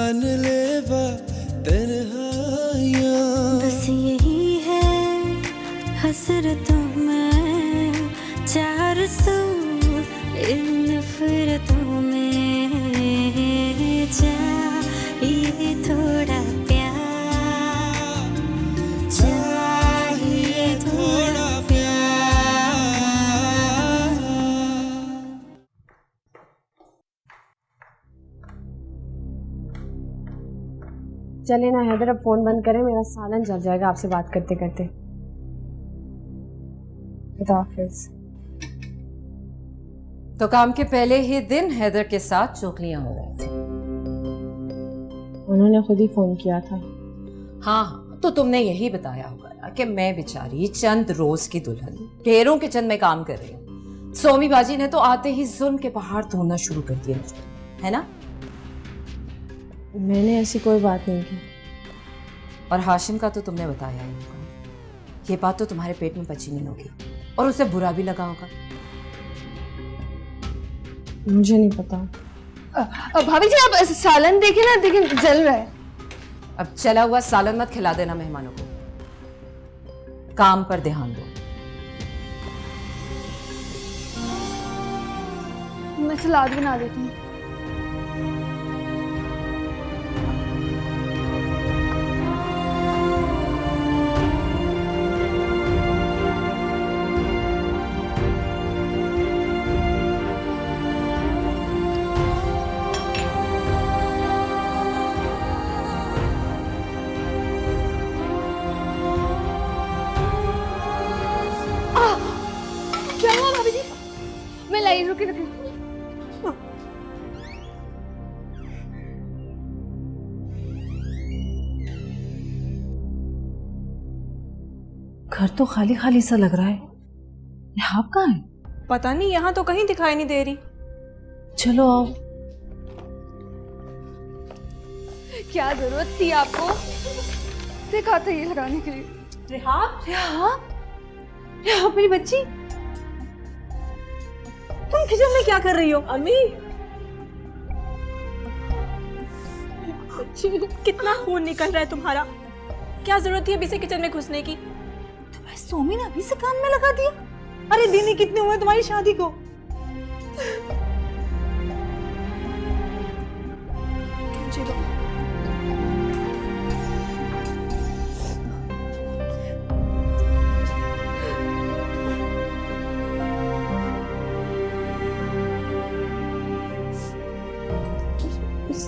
जानलेवा तन्हाइयाँ। बस यही है हसरतों में, चार सौ इन नफरतों में, चाहिए थोड़ा प्यार, चाहिए थोड़ा प्यार। चले ना हैदर, अब फोन बंद करें, मेरा सालन जल जाएगा आपसे बात करते करते। खुदा हाफिज। तो काम के पहले ही दिन हैदर के साथ चुगलियां हो रही थी। उन्होंने खुद ही फोन किया था। हाँ, तो तुमने यही बताया होगा ना कि मैं बेचारी चंद रोज की दुल्हन ढेरों किचन में काम कर रही हूँ। सोमी बाजी ने तो आते ही जुल्म के पहाड़ तोड़ना शुरू कर दिए मुझे, है ना? मैंने ऐसी कोई बात नहीं की। और हाशिम का तो तुमने बताया ही होगा। ये बात तो तुम्हारे पेट में पची नहीं होगी और उसे बुरा भी लगा होगा। मुझे नहीं पता। भाभी जी आप सालन देखें ना, देखें जल रहा है। अब चला हुआ सालन मत खिला देना मेहमानों को, काम पर ध्यान दो। मैं सलाद बना देती हूँ। क्या हुआ भाभी जी? मैं लाई, रुकी रुकी। घर तो खाली खाली सा लग रहा है। आप कहाँ है? पता नहीं, यहाँ तो कहीं दिखाई नहीं दे रही। चलो आओ। क्या जरूरत थी आपको? देखा था ये लगाने के लिए। रेहाब, रेहाब मेरी बच्ची, तुम किचन में क्या कर रही हो? अम्मी, कितना खून निकल रहा है तुम्हारा। क्या जरूरत थी अभी से किचन में घुसने की? तुम्हें सोमी ने अभी से काम में लगा दिया। अरे दिन ही कितने हुए तुम्हारी शादी को?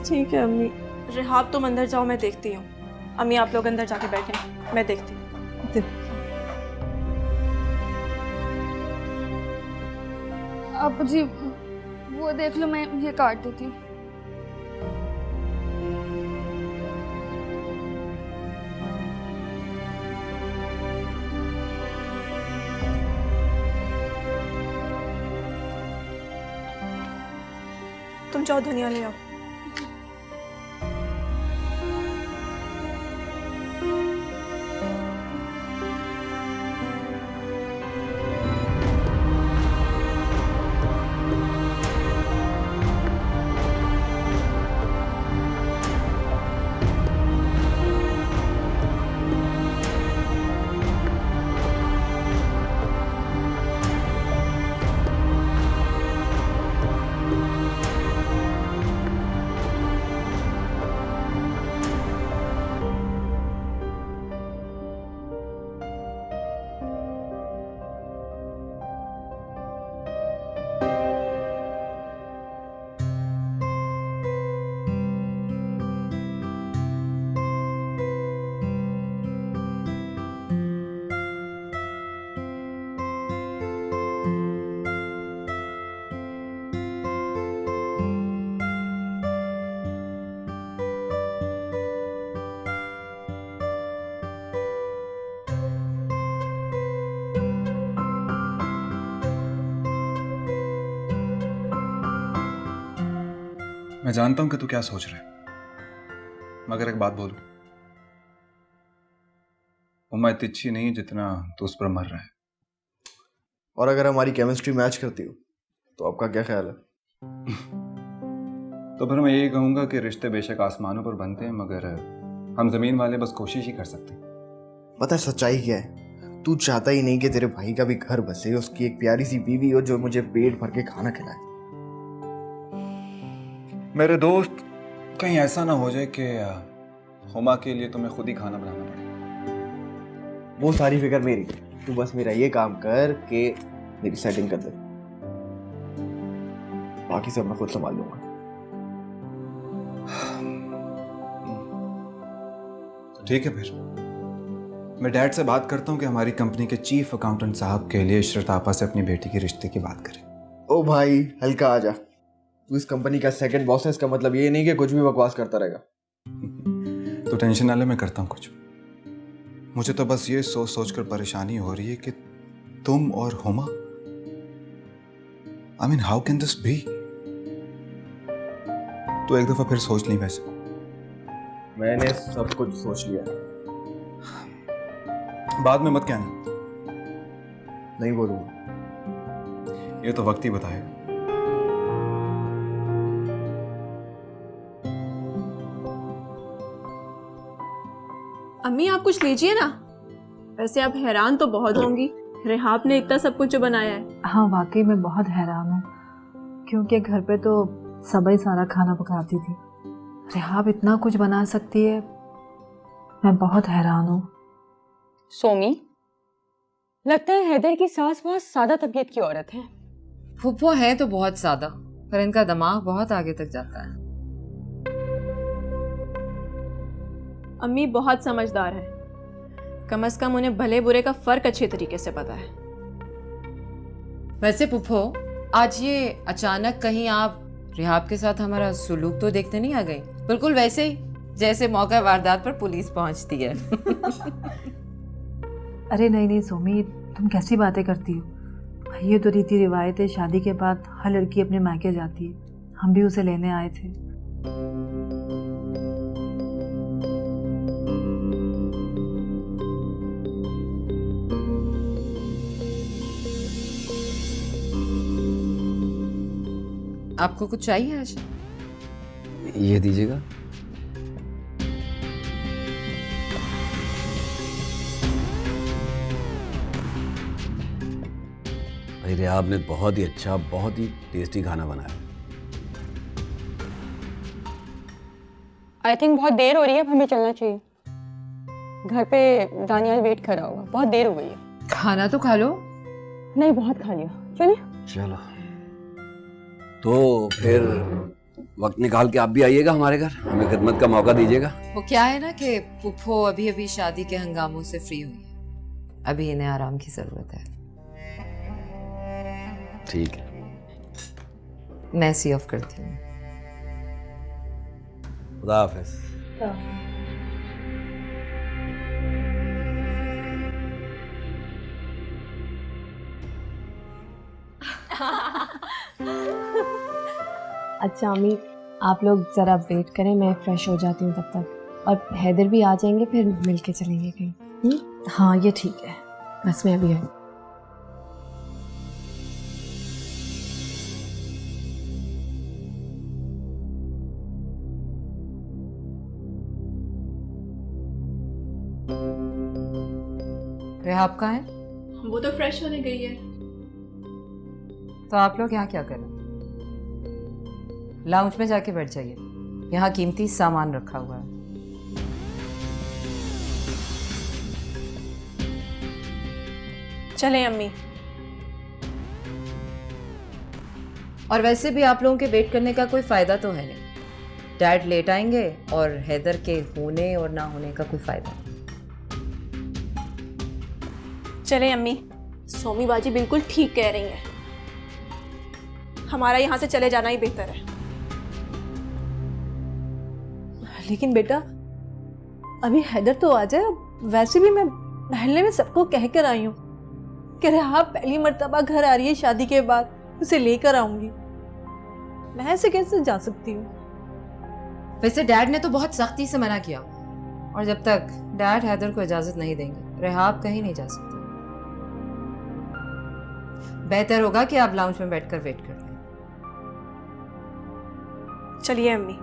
ठीक है अम्मी। रेहाब तुम अंदर जाओ, मैं देखती हूँ। अम्मी आप लोग अंदर जाके बैठे, मैं देखती हूँ। आप जी वो देख लो, मैं ये काट देती हूँ। तुम जाओ धनिया ले आओ। मैं जानता हूं कि तू क्या सोच रहा है, मगर एक बात बोलूं, उम्मा इतनी अच्छी नहीं जितना तू उस पर मर रहा है। और अगर हमारी केमिस्ट्री मैच करती हो तो आपका क्या ख्याल है? तो फिर मैं यही कहूँगा कि रिश्ते बेशक आसमानों पर बनते हैं, मगर हम ज़मीन वाले बस कोशिश ही कर सकते हैं। पता है सच्चाई क्या है? तू चाहता ही नहीं कि तेरे भाई का भी घर बसे, उसकी एक प्यारी सी बीवी हो जो मुझे पेट भर के खाना खिलाए। मेरे दोस्त, कहीं ऐसा ना हो जाए कि हुमा के लिए तुम्हें खुद ही खाना बनाना पड़े। वो सारी फिक्र मेरी, तू बस मेरा ये काम कर कि मेरी सेटिंग कर दे, बाकी सब मैं खुद संभाल लूंगा। तो ठीक है, फिर मैं डैड से बात करता हूँ कि हमारी कंपनी के चीफ अकाउंटेंट साहब के लिए इशरत आपा से अपनी बेटी के रिश्ते की बात करें। ओ भाई हल्का आ जा, तू इस कंपनी का सेकंड बॉस है, इसका मतलब ये नहीं कि कुछ भी बकवास करता रहेगा। तो टेंशन ना ले, मैं करता हूँ कुछ। मुझे तो बस ये सोच सोच कर परेशानी हो रही है कि तुम और Huma, I mean how can this be? तो एक दफा फिर सोच ली वैसे। मैंने सब कुछ सोच लिया, बाद में मत कहना। नहीं बोलूंगा। ये तो वक्त ही बताएगा। अम्मी आप कुछ लीजिए ना। वैसे आप हैरान तो बहुत होंगी, रेहाब ने इतना सब कुछ जो बनाया है। हाँ वाकई मैं बहुत हैरान हूँ, क्योंकि घर पे तो सबई सारा खाना पकाती थी। रेहाब इतना कुछ बना सकती है, मैं बहुत हैरान हूँ। सोमी, लगता है हैदर की सास बहुत सादा तबीयत की औरत है। फुप्पो है तो बहुत सादा, पर इनका दिमाग बहुत आगे तक जाता है। अम्मी बहुत समझदार है, कम से कम उन्हें भले बुरे का फर्क अच्छे तरीके से पता है। वैसे फुप्पो, आज ये अचानक कहीं आप रेहाब के साथ हमारा सुलूक तो देखते नहीं आ गई? बिल्कुल वैसे ही जैसे मौका वारदात पर पुलिस पहुंचती है। अरे नहीं नहीं सोमी, तुम कैसी बातें करती हो? ये तो रीति रिवायत है, शादी के बाद हर लड़की अपने मायके जाती है। हम भी उसे लेने आए थे। आपको कुछ चाहिए आज? ये दीजिएगा। भाई रेहाब ने बहुत ही अच्छा, बहुत ही टेस्टी खाना बनाया। आई थिंक बहुत देर हो रही है, अब हमें चलना चाहिए। घर पे दानियाल वेट कर रहा होगा, बहुत देर हो गई है। खाना तो खा लो। नहीं, बहुत खा लिया, चलिए। चलो तो फिर वक्त निकाल के आप भी आइएगा हमारे घर, हमें खिदमत का मौका दीजिएगा। वो क्या है ना कि फुप्पो अभी अभी शादी के हंगामों से फ्री हुई है, अभी इन्हें आराम की जरूरत है। ठीक है, मैं सी ऑफ करती हूँ। खुदा हाफिज। अच्छा अम्मी, आप लोग ज़रा वेट करें, मैं फ्रेश हो जाती हूँ तब तक, और हैदर भी आ जाएंगे, फिर मिल के चलेंगे कहीं। हाँ ये ठीक है, बस मैं अभी आई। रेहाब कहाँ है? वो तो फ्रेश होने गई है। तो आप लोग यहाँ क्या कर रहे हैं? लाउंज में जाके बैठ जाइए, यहाँ कीमती सामान रखा हुआ है। चलें अम्मी। और वैसे भी आप लोगों के वेट करने का कोई फायदा तो है नहीं। डैड लेट आएंगे और हैदर के होने और ना होने का कोई फायदा नहीं। चलें अम्मी, सोमी बाजी बिल्कुल ठीक कह रही हैं, हमारा यहाँ से चले जाना ही बेहतर है। लेकिन बेटा अभी हैदर तो आ जाए। वैसे भी मैं महल्ले में सबको कह कर आई हूँ कि रेहाब पहली मर्तबा घर आ रही है शादी के बाद, उसे लेकर आऊंगी। मैं ऐसे कैसे जा सकती हूँ? वैसे डैड ने तो बहुत सख्ती से मना किया, और जब तक डैड हैदर को इजाजत नहीं देंगे रेहाब कहीं नहीं जा सकती। बेहतर होगा कि आप लाउंज में बैठकर वेट कर लें। चलिए अम्मी।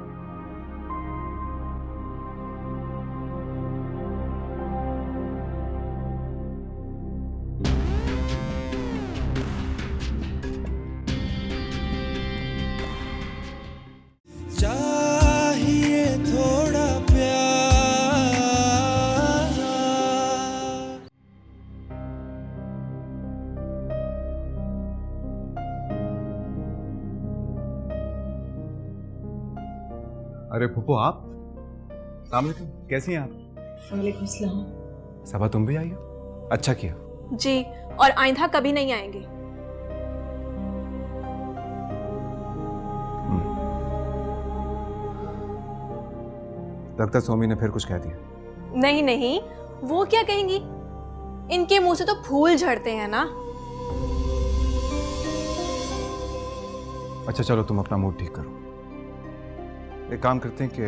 चाहिए थोड़ा प्यार। अरे फूफो आप, अस्सलाम वालेकुम, कैसी हैं आप? वालेकुम सलाम। सबा तुम भी आई हो? अच्छा किया। जी, और आइंदा कभी नहीं आएंगे। लगता है सोमी ने फिर कुछ कह दिया। नहीं नहीं, वो क्या कहेंगी? इनके मुंह से तो फूल झड़ते हैं ना। अच्छा चलो तुम अपना मूड ठीक करो, एक काम करते हैं कि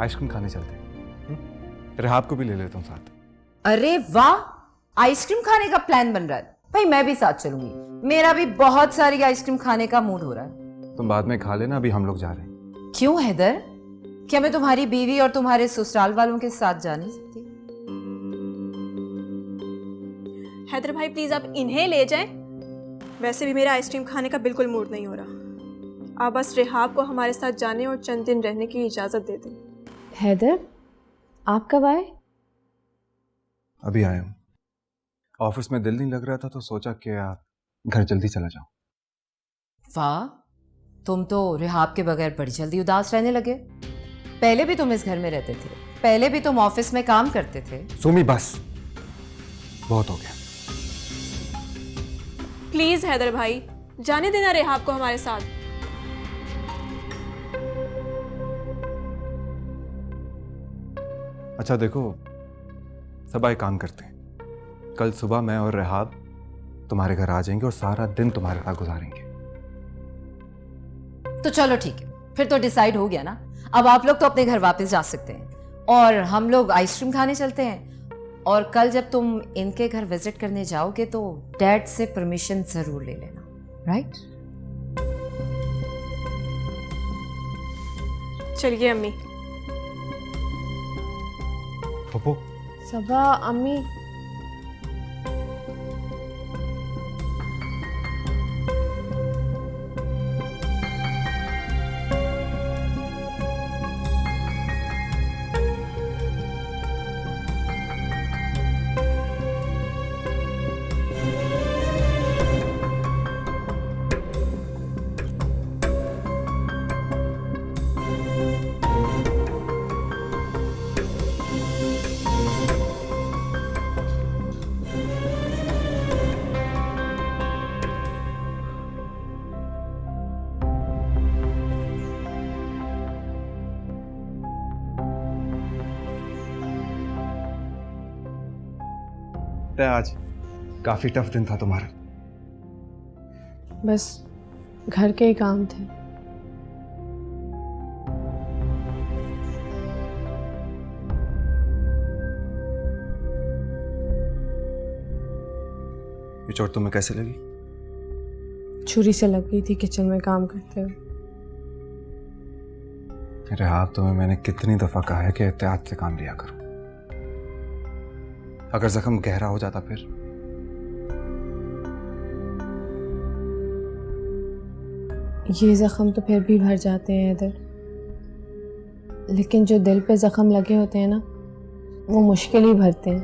आइसक्रीम खाने चलते हैं। रेहाब को भी ले लेता हूँ साथ। अरे वाह, आइसक्रीम खाने का प्लान बन रहा है। भाई मैं भी साथ चलूंगी, मेरा भी बहुत सारी आइसक्रीम खाने का मूड हो रहा है। तुम बाद में खा लेना, अभी हम लोग जा रहे हैं। क्यों हैदर, क्या मैं तुम्हारी बीवी और तुम्हारे ससुराल वालों के साथ जा नहीं सकती? हैदर भाई प्लीज आप इन्हें ले जाएं। वैसे भी मेरा आइसक्रीम खाने का बिल्कुल मूड नहीं हो रहा। आप बस रेहाब को हमारे साथ जाने और चंद दिन रहने की इजाजत दे दें। हैदर, आप कब आए? अभी आया हूँ। ऑफिस में दिल नहीं लग रहा था तो सोचा कि घर जल्दी चला जाऊं। वाह, तुम तो रेहाब के बगैर बड़ी जल्दी उदास रहने लगे। पहले भी तुम इस घर में रहते थे, पहले भी तुम ऑफिस में काम करते थे। सुमी बस, बहुत हो गया। प्लीज हैदर भाई, जाने देना रेहाब को हमारे साथ। अच्छा देखो सब एक काम करते हैं, कल सुबह मैं और रेहाब तुम्हारे घर आ जाएंगे और सारा दिन तुम्हारे साथ गुजारेंगे। तो चलो ठीक है, फिर तो डिसाइड हो गया ना। अब आप लोग तो अपने घर वापस जा सकते हैं और हम लोग आइसक्रीम खाने चलते हैं। और कल जब तुम इनके घर विजिट करने जाओगे तो डैड से परमिशन जरूर ले लेना, राइट? चलिए अम्मी। पप्पू सबा, अम्मी। आज काफी टफ दिन था तुम्हारा। बस घर के ही काम थे। ये चोट तुम्हें कैसे लगी? छुरी से लग गई थी किचन में काम करते हुए। रेहाब तुम्हें मैंने कितनी दफा कहा है कि एहतियात से काम लिया करो, अगर जख्म गहरा हो जाता फिर। ये जख्म तो फिर भी भर जाते हैं इधर, लेकिन जो दिल पे जख्म लगे होते हैं ना, वो मुश्किल ही भरते हैं।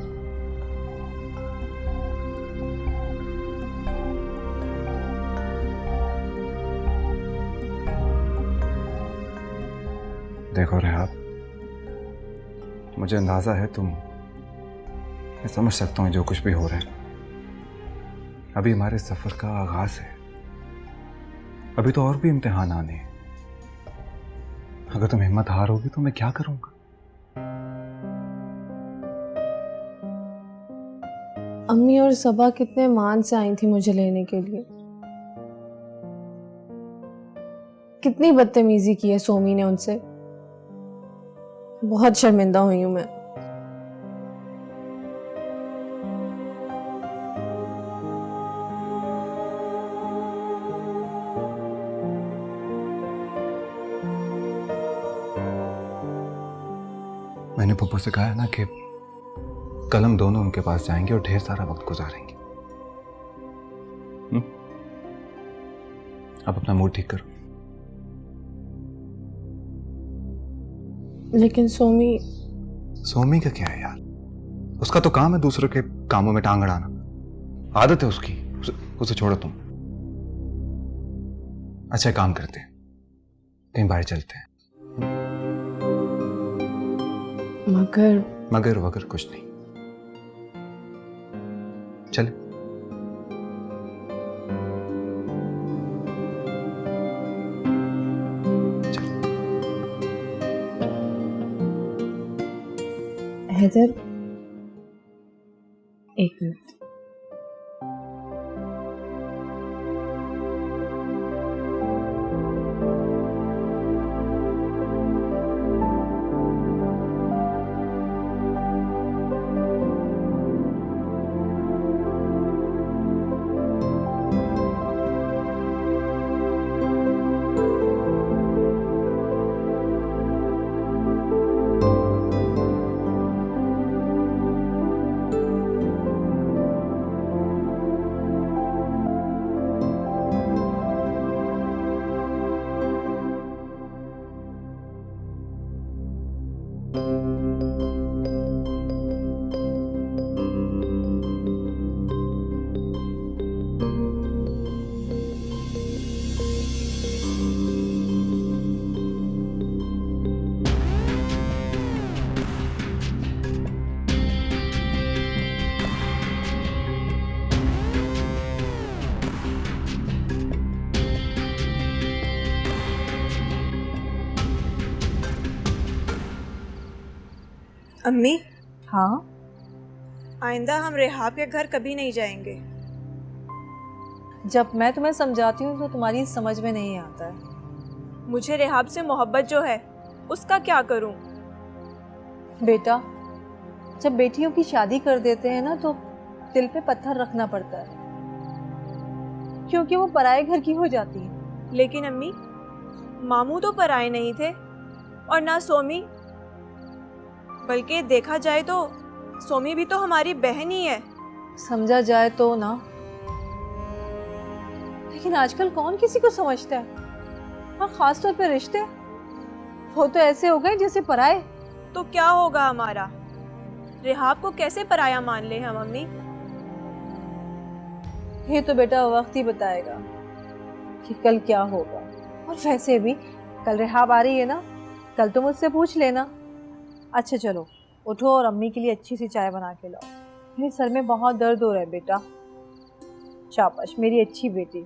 देखो रेहाब, मुझे अंदाजा है मैं समझ सकता हूँ जो कुछ भी हो रहा है। अभी हमारे सफर का आगाज है, अभी तो और भी इम्तिहान आने हैं। अगर तुम हिम्मत हारोगी तो मैं क्या करूंगा? अम्मी और सबा कितने मान से आई थी मुझे लेने के लिए। कितनी बदतमीजी की है सोमी ने उनसे। बहुत शर्मिंदा हुई हूं मैं। मैंने पप्पू से कहा है ना कि कल हम दोनों उनके पास जाएंगे और ढेर सारा वक्त गुजारेंगे। अब अपना मूड ठीक करो। लेकिन सोमी का क्या है यार, उसका तो काम है दूसरों के कामों में टांग अड़ाना, आदत है उसकी, उसे छोड़ो तुम। अच्छा काम करते हैं, कहीं बाहर चलते हैं। मगर वगर कुछ नहीं, चले। हैदर, एक मिनट। अम्मी, हाँ आइंदा हम रेहाब के घर कभी नहीं जाएंगे। जब मैं तुम्हें समझाती हूँ तो तुम्हारी समझ में नहीं आता है। मुझे रेहाब से मोहब्बत जो है उसका क्या करूं? बेटा, जब बेटियों की शादी कर देते हैं ना तो दिल पे पत्थर रखना पड़ता है, क्योंकि वो पराये घर की हो जाती है। लेकिन अम्मी, मामू तो पराये नहीं थे और ना सोमी, बल्कि देखा जाए तो सोमी भी तो हमारी बहन ही है। समझा जाए तो ना, लेकिन आजकल कौन किसी को समझता है, और खास तौर पे रिश्ते, वो तो ऐसे हो गए जैसे पराये। तो क्या होगा हमारा? रेहाब को कैसे पराया मान ले हम अम्मी? ये तो बेटा वक्त ही बताएगा कि कल क्या होगा। और वैसे भी कल रेहाब आ रही है ना, कल तो मुझसे पूछ लेना। अच्छा चलो उठो और अम्मी के लिए अच्छी सी चाय बना के लाओ, मेरे सर में बहुत दर्द हो रहा है बेटा। शाबाश मेरी अच्छी बेटी।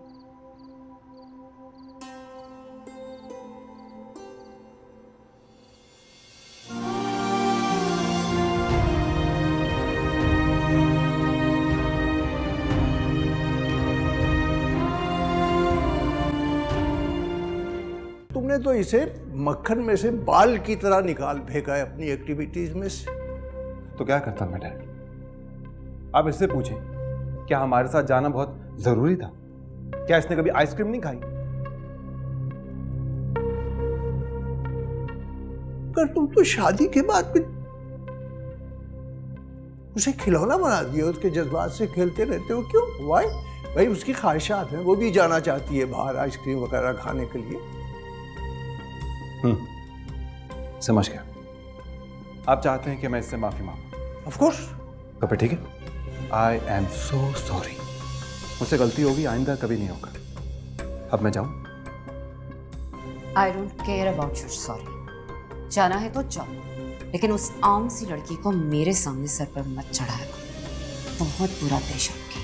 तुमने तो इसे मक्खन में से बाल की तरह निकाल फेंका है अपनी एक्टिविटीज में से। तो क्या करता मैं डैड? आप इससे पूछें, क्या हमारे साथ जाना बहुत जरूरी था? क्या इसने कभी आइसक्रीम नहीं खाई? पर तुम तो शादी के बाद भी उसे खिलौना बना दिया, उसके जज्बात से खेलते रहते हो। क्यों? वाई? भाई उसकी ख्वाहिशात हैं, वो भी जाना चाहती है बाहर आइसक्रीम वगैरह खाने के लिए। समझ गया, आप चाहते हैं कि मैं इससे माफी मांगूं? Of course. तो फिर ठीक है, आई एम सो सॉरी। मुझसे गलती होगी, आइंदा कभी नहीं होगा। अब मैं जाऊं? I don't care about your sorry. जाना है तो जाओ, लेकिन उस आम सी लड़की को मेरे सामने सर पर मत चढ़ाया करो। बहुत बुरा पेश आपकी।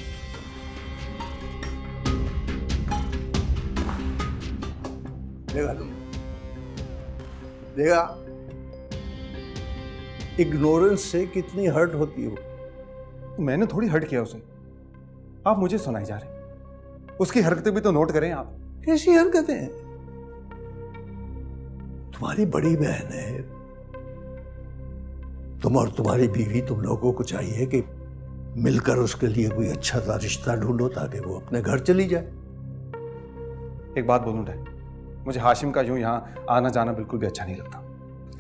देखा तुम, देखा इग्नोरेंस से कितनी हर्ट होती हो। मैंने थोड़ी हर्ट किया उसे, आप मुझे सुनाई जा रहे। उसकी हरकतें भी तो नोट करें आप। कैसी हरकतें हैं? तुम्हारी बड़ी बहन है, तुम और तुम्हारी बीवी, तुम लोगों को चाहिए कि मिलकर उसके लिए कोई अच्छा सा रिश्ता ढूंढो ताकि वो अपने घर चली जाए। एक बात बोलूं डैड, मुझे हाशिम का यूं यहाँ आना जाना बिल्कुल भी अच्छा नहीं लगता।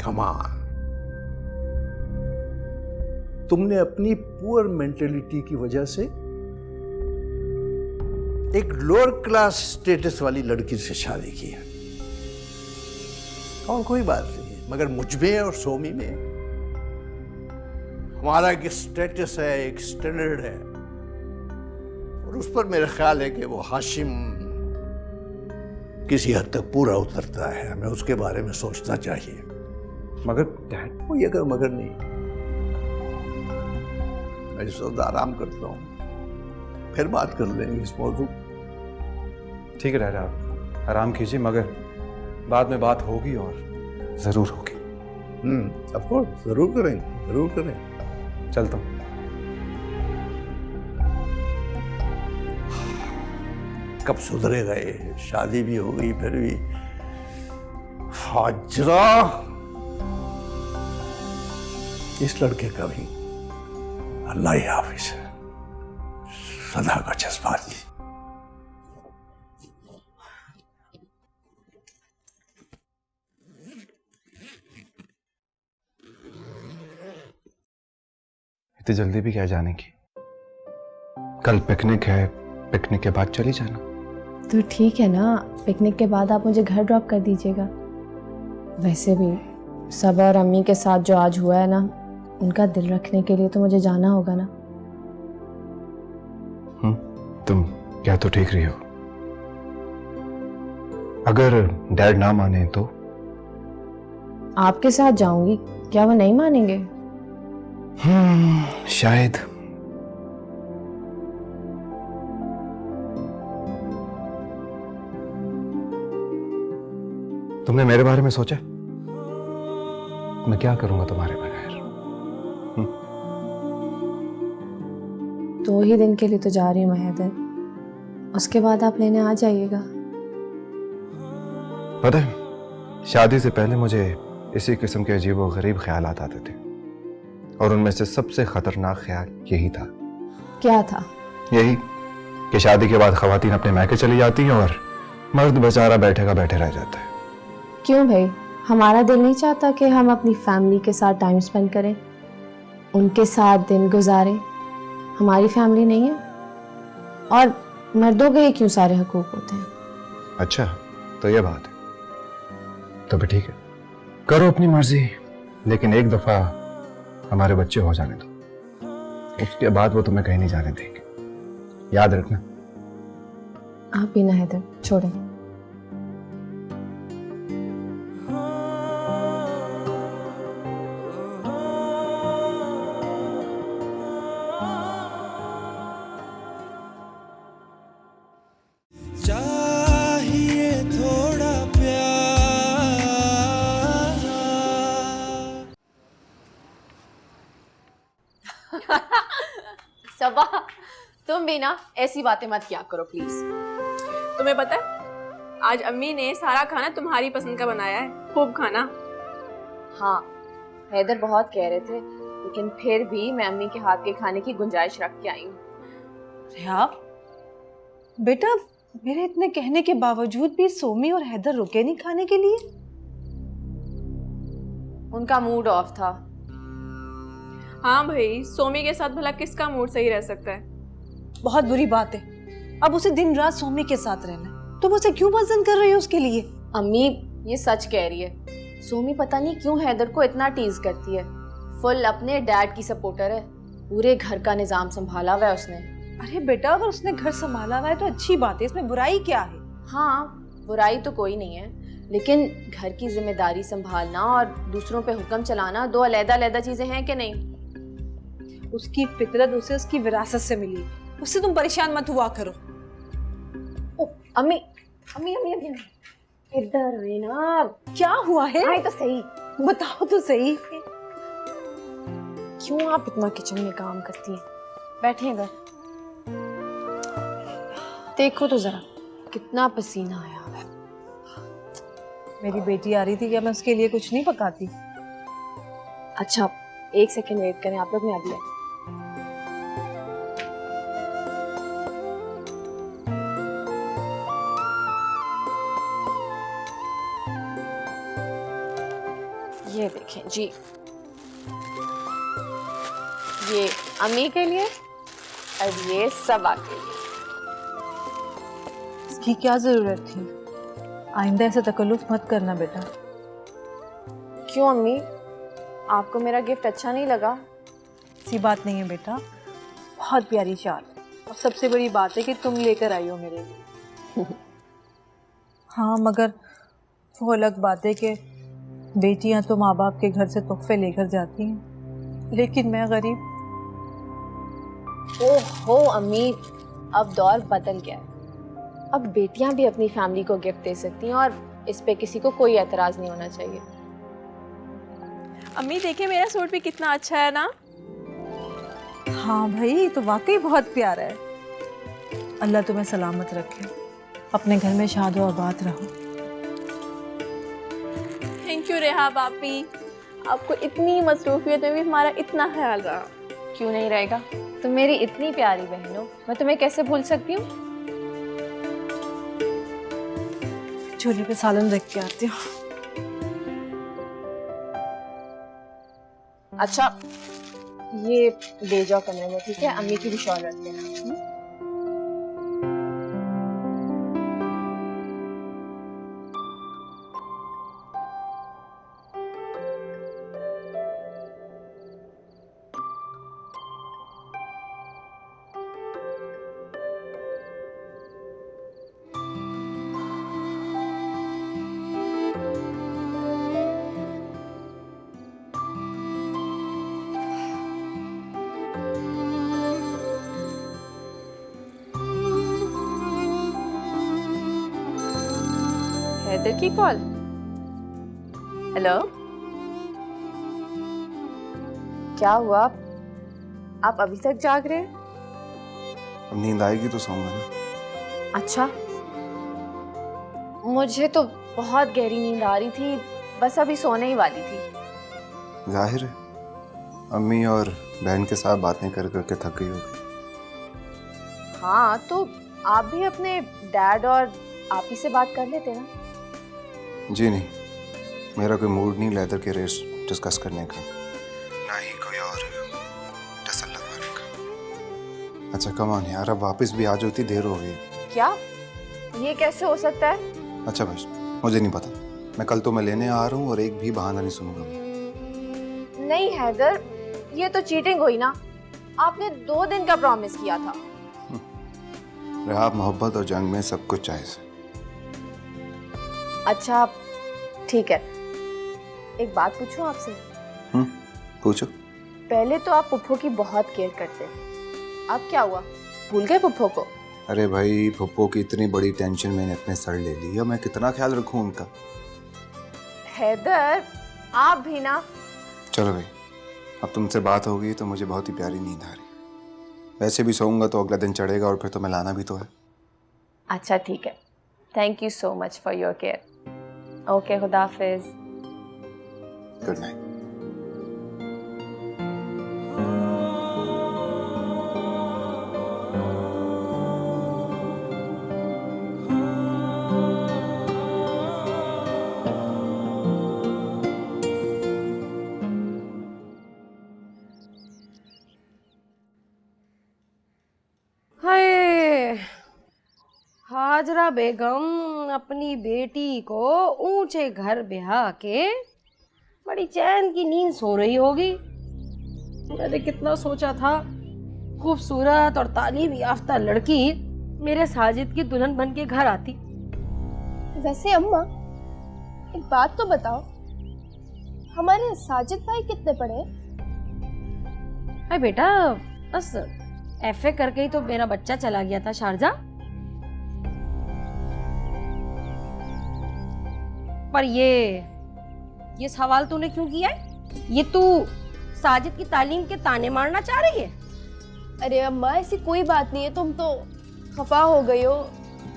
कम ऑन, तुमने अपनी पुअर मेंटेलिटी की वजह से एक लोअर क्लास स्टेटस वाली लड़की से शादी की है। और कोई बात नहीं, मगर मुझ में और सोमी में हमारा एक स्टेटस है, एक स्टैंडर्ड है, और उस पर मेरा ख्याल है कि वो हाशिम किसी हद तक पूरा उतरता है। हमें उसके बारे में सोचना चाहिए। मगर डैड, कोई अगर मगर नहीं, मैं इस वक्त आराम करता हूँ, फिर बात कर लेंगे इस मौजूद। ठीक है डैड, आप आराम कीजिए, मगर बाद में बात होगी और जरूर होगी। ऑफ कोर्स, जरूर करेंगे, जरूर करेंगे। चलता हूँ। कब सुधरेगा ये? शादी भी हो गई, फिर भी हाजरा इस लड़के का भी अल्लाह ही हाफिज है, सदा का जज्बाती। इतनी जल्दी भी क्या जाने की? कल पिकनिक है, पिकनिक के बाद चली जाना। तो ठीक है ना, पिकनिक के बाद आप मुझे घर ड्रॉप कर दीजिएगा। वैसे भी सब और अम्मी के साथ जो आज हुआ है ना, उनका दिल रखने के लिए तो मुझे जाना होगा ना। तुम क्या तो ठीक रही हो। अगर डैड ना माने तो? आपके साथ जाऊंगी, क्या वो नहीं मानेंगे? शायद। तुमने मेरे बारे में सोचा? मैं क्या करूंगा तुम्हारे बगैर? 2 ही दिन के लिए तो जा रही हूँ हैदर, उसके बाद आप लेने आ जाइएगा। पता है, शादी से पहले मुझे इसी किस्म के अजीब और गरीब ख्यालात आते थे, और उनमें से सबसे खतरनाक ख्याल यही था। क्या था? यही कि शादी के बाद खवातीन अपने मैके चली जाती हैं और मर्द बेचारा बैठेगा बैठे रह जाता है। क्यों भाई, हमारा दिल नहीं चाहता कि हम अपनी फैमिली के साथ टाइम स्पेंड करें, उनके साथ दिन गुजारें? हमारी फैमिली नहीं है, और मर्दों के ही क्यों सारे हकूक होते हैं? अच्छा, तो ये बात है। तो भी ठीक है, करो अपनी मर्जी, लेकिन एक दफा हमारे बच्चे हो जाने दो, उसके बाद वो तुम्हें कहीं नहीं जाने देंगे, याद रखना। आप भी ना हैदर, छोड़ें। चाहिए थोड़ा प्यार। सबा, तुम भी ना ऐसी बातें मत किया करो प्लीज। तुम्हें पता है, आज अम्मी ने सारा खाना तुम्हारी पसंद का बनाया है, खूब खाना। हाँ, हैदर बहुत कह रहे थे, लेकिन फिर भी मैं अम्मी के हाथ के खाने की गुंजाइश रख के आई हूँ। रेहा, बेटा मेरे इतने कहने के बावजूद भी सोमी और हैदर रुके नहीं खाने के लिए? उनका मूड ऑफ था। हाँ भाई, सोमी के साथ भला किसका मूड सही रह सकता है? बहुत बुरी बात है, अब उसे दिन रात सोमी के साथ रहना है, तुम उसे क्यों पसंद कर रही हो उसके लिए? अम्मी ये सच कह रही है, सोमी पता नहीं क्यों हैदर को इतना टीज करती है। फुल अपने डैड की सपोर्टर है, पूरे घर का निजाम संभाला हुआ है उसने। अरे बेटा, अगर उसने घर संभाला हुआ है तो अच्छी बात है, इसमें बुराई क्या है? हाँ, बुराई तो कोई नहीं है, लेकिन घर की जिम्मेदारी संभालना और दूसरों पे हुक्म चलाना दो अलग-अलग चीजें हैं कि नहीं? उसकी फितरत उसे उसकी विरासत से मिली, उससे तुम परेशान मत हुआ करो। अम्मी अम्मी अम्मी अम्मी इधर आए ना। क्या हुआ है? आए तो सही, बताओ तो सही। क्यों आप इतना किचन में काम करती हैं? बैठिए इधर, देखो तो जरा कितना पसीना आया हुआ है। मेरी बेटी आ रही थी, क्या मैं उसके लिए कुछ नहीं पकाती? अच्छा, 1 सेकेंड वेट करें, आप लोग, मैं अभी आई। ये देखें जी, ये अम्मी के लिए और ये सबा के लिए। इसकी क्या जरूरत थी? आइंदा ऐसा तकल्लुफ मत करना बेटा। क्यों अम्मी, आपको मेरा गिफ्ट अच्छा नहीं लगा? ऐसी बात नहीं है बेटा, बहुत प्यारी शाल है और सबसे बड़ी बात है कि तुम लेकर आई हो मेरे लिए। हाँ, मगर वो अलग बात है कि बेटियां तो माँ बाप के घर से तोहफे लेकर जाती हैं, लेकिन मैं गरीब। ओहो अम्मी, अब दौर बदल गया है। अब बेटियां भी अपनी फैमिली को गिफ्ट दे सकती हैं और इस पे किसी को कोई एतराज नहीं होना चाहिए। अम्मी देखिए मेरा सूट भी कितना अच्छा है ना। हाँ भाई, तो वाकई बहुत प्यारा है। अल्लाह तुम्हें सलामत रखे, अपने घर में शाद और आबाद रहो। थैंक यू रेहा बापी, आपको इतनी मसरूफियत में भी हमारा इतना ख्याल रहा। क्यों नहीं रहेगा, तुम मेरी इतनी प्यारी बहन हो, मैं तुम्हें कैसे भूल सकती हूँ। चूल्हे पे सालन रख के आती हूँ। अच्छा ये ले जाओ कमरे में, ठीक है? अम्मी की भी शॉल रख देना। हैदर की कॉल। हेलो, क्या हुआ? आप अभी तक जाग रहे हैं? अब नींद आएगी तो सोऊंगा ना। अच्छा, मुझे तो बहुत गहरी नींद आ रही थी, बस अभी सोने ही वाली थी। जाहिर है अम्मी और बहन के साथ बातें कर करके थक गई होगी। हाँ, तो आप भी अपने डैड और आप ही से बात कर लेते ना। जी नहीं, मेरा कोई मूड नहीं लेदर के रेस डिस्कस करने का, ना ही कोई और टसल लगवाने का। अच्छा कम ऑन यार, अब वापस भी आ जाओ, इतनी देर हो गई। क्या? ये कैसे हो सकता है? अच्छा बस, मुझे नहीं पता, मैं कल तो मैं लेने आ रहा हूँ और एक भी बहाना नहीं सुनूंगा। नहीं हैदर, ये तो चीटिंग हुई ना। आपने 2 दिन का प्रॉमिस किया था। रहा मोहब्बत और जंग में सब कुछ जायज़ है। अच्छा ठीक है, एक बात पूछूं आपसे? पूछो। पहले तो आप पुप्पो की बहुत केयर करते थे, अब क्या हुआ? भूल गए पुप्पो को? अरे भाई, पुप्पो की इतनी बड़ी टेंशन मैंने अपने सर ले ली, अब मैं कितना ख्याल रखूं उनका। हैदर आप भी ना। चलो भाई, अब तुमसे बात होगी तो मुझे बहुत ही प्यारी नींद आ रही। वैसे भी सोऊंगा तो अगला दिन चढ़ेगा और फिर तो मैं लाना भी तो है। अच्छा ठीक है, thank you so much for your care. Okay, खुदा हाफिज। Good night. Hi, Hajra Begum अपनी बेटी को ऊंचे घर ब्याह के बड़ी चैन की नींद सो रही होगी। मैंने कितना सोचा था खूबसूरत और तालीम याफ्ता लड़की मेरे साजिद की दुल्हन बन के घर आती। वैसे अम्मा एक बात तो बताओ, हमारे साजिद भाई कितने पढ़े? अरे बेटा, बस एफए करके ही तो मेरा बच्चा चला गया था शारजा। पर ये सवाल तूने क्यों किया है? ये तू साजिद की तालीम के ताने मारना चाह रही है? अरे अम्मा ऐसी कोई बात नहीं है, तुम तो खफा हो गई हो।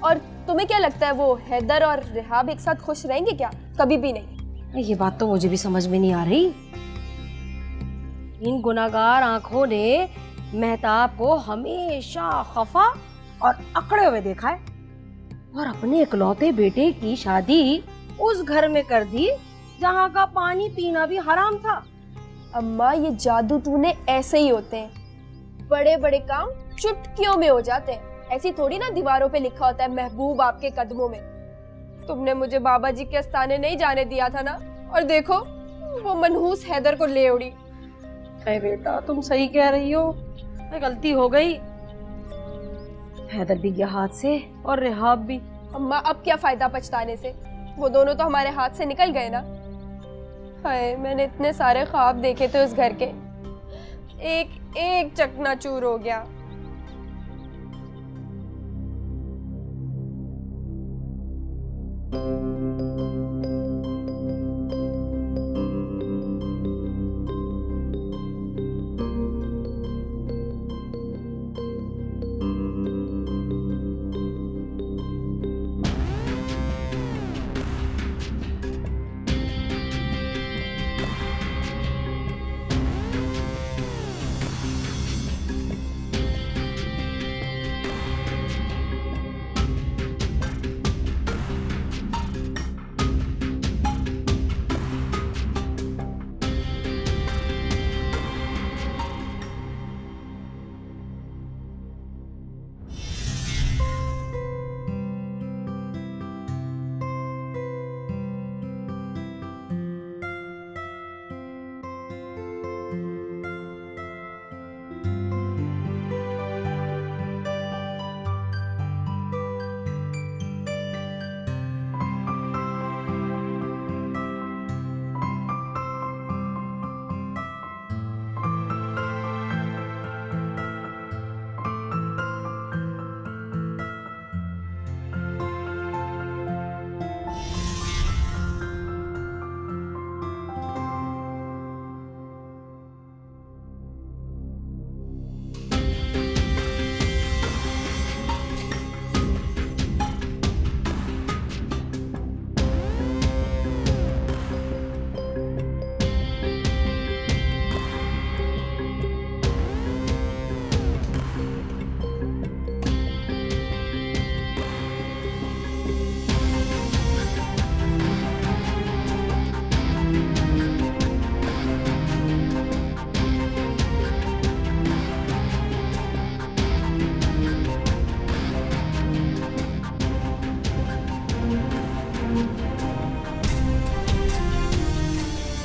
और तुम्हें क्या लगता है वो हैदर और रिहाब एक साथ खुश रहेंगे क्या? कभी भी नहीं। ये बात तो मुझे भी समझ में नहीं आ रही। इन गुनाहगार आंखों ने मेहताब को हमेशा खफा और अकड़े हुए देखा है और अपने इकलौते बेटे की शादी उस घर में कर दी जहाँ का पानी पीना भी हराम था। अम्मा ये जादू टूने ऐसे ही होते हैं, बड़े बड़े काम चुटकियों में हो जाते हैं। ऐसी थोड़ी ना दीवारों पे लिखा होता है महबूब आपके कदमों में। तुमने मुझे बाबा जी के आस्थाने नहीं जाने दिया था ना, और देखो वो मनहूस हैदर को ले उड़ी। अरे बेटा तुम सही कह रही हो, गलती हो गई। हैदर भी गया हाथ से और रिहाब भी। अम्मा अब क्या फायदा पछताने से, वो दोनों तो हमारे हाथ से निकल गए ना। हाय मैंने इतने सारे ख्वाब देखे थे उस घर के, एक एक चकनाचूर हो गया।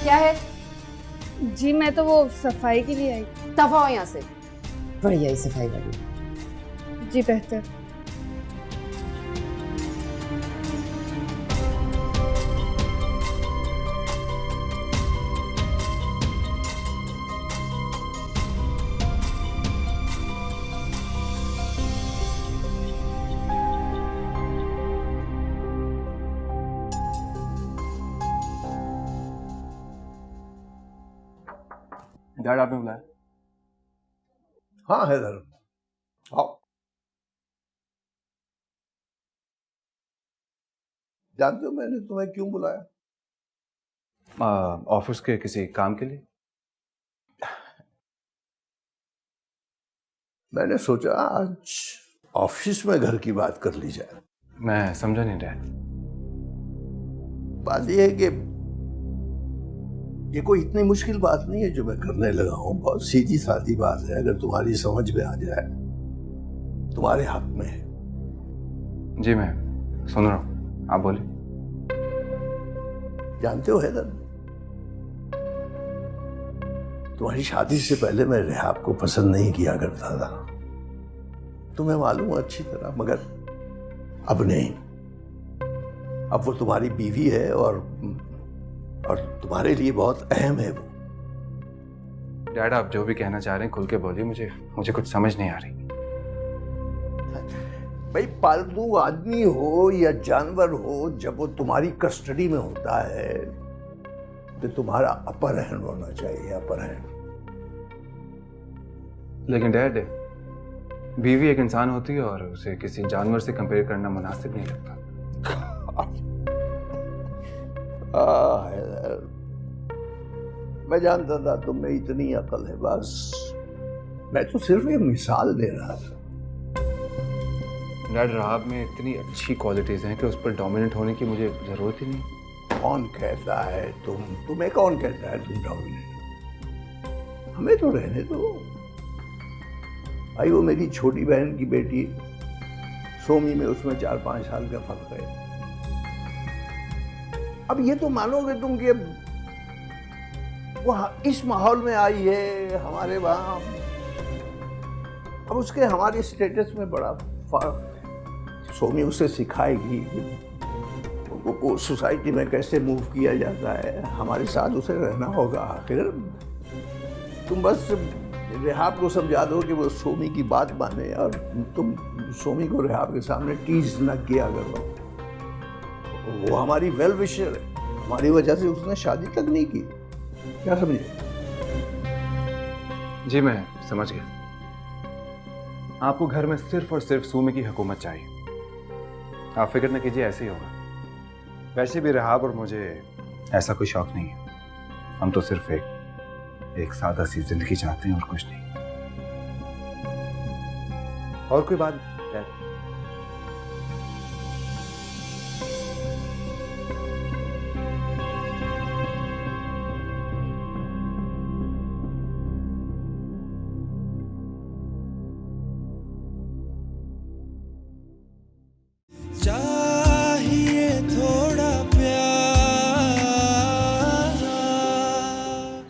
क्या है? जी मैं तो वो सफाई के लिए आई। दफा हो यहाँ से, बढ़िया ही सफाई वाली। जी बेहतर। डैड आपने बुलाया? हाँ हैदर आओ। जानते हो मैंने तुम्हें क्यों बुलाया? ऑफिस के किसी काम के लिए। मैंने सोचा आज ऑफिस में घर की बात कर ली जाए। मैं समझा नहीं डैड। बात यह है कि ये कोई इतनी मुश्किल बात नहीं है जो मैं करने लगा हूं। बहुत सीधी सादी बात है, अगर तुम्हारी समझ में आ जाए तुम्हारे हक में है। जी मैं सुन रहा हूँ, आप बोलिए। जानते हो हैदर, तुम्हारी शादी से पहले मैं रेहाब को पसंद नहीं किया करता था, तुम्हें मालूम है अच्छी तरह, मगर अब नहीं। अब वो तुम्हारी बीवी है और तुम्हारे लिए बहुत अहम है वो। डैड आप जो भी कहना चाह रहे हैं खुल के बोलिए, मुझे कुछ समझ नहीं आ रही। भाई पालतू आदमी हो या जानवर हो, जब वो तुम्हारी कस्टडी में होता है तो तुम्हारा अपर हैंड होना चाहिए, अपर हैंड। लेकिन डैड बीवी एक इंसान होती है और उसे किसी जानवर से कंपेयर करना मुनासिब नहीं लगता। मैं जानता था तुम में इतनी अकल है, बस मैं तो सिर्फ एक मिसाल दे रहा था। डैड राहब में इतनी अच्छी क्वालिटीज हैं कि उस पर डोमिनेंट होने की मुझे जरूरत ही नहीं। कौन कहता है तुम्हें कौन कहता है तुम डोमिनेंट? हमें तो रहने दो भाई। वो मेरी छोटी बहन की बेटी सोमी में, उसमें 4-5 साल का फर्क है। अब ये तो मानोगे तुम कि वो इस माहौल में आई है हमारे वहां, अब उसके हमारे स्टेटस में बड़ा फर्क है। सोमी उसे सिखाएगी वो सोसाइटी में कैसे मूव किया जाता है, हमारे साथ उसे रहना होगा। आखिर तुम बस रेहाब को समझा दो कि वो सोमी की बात माने, और तुम सोमी को रेहाब के सामने टीज न किया करो। वो हमारी वेल विशर है, हमारी वजह से उसने शादी तक नहीं की। क्या समझे? जी मैं समझ गया। आपको घर में सिर्फ और सिर्फ सोमी की हुकूमत चाहिए। आप फिक्र न कीजिए, ऐसे ही होगा। वैसे भी रेहाब और मुझे ऐसा कोई शौक नहीं है। हम तो सिर्फ एक सादा सी जिंदगी चाहते हैं और कुछ नहीं। और कोई बात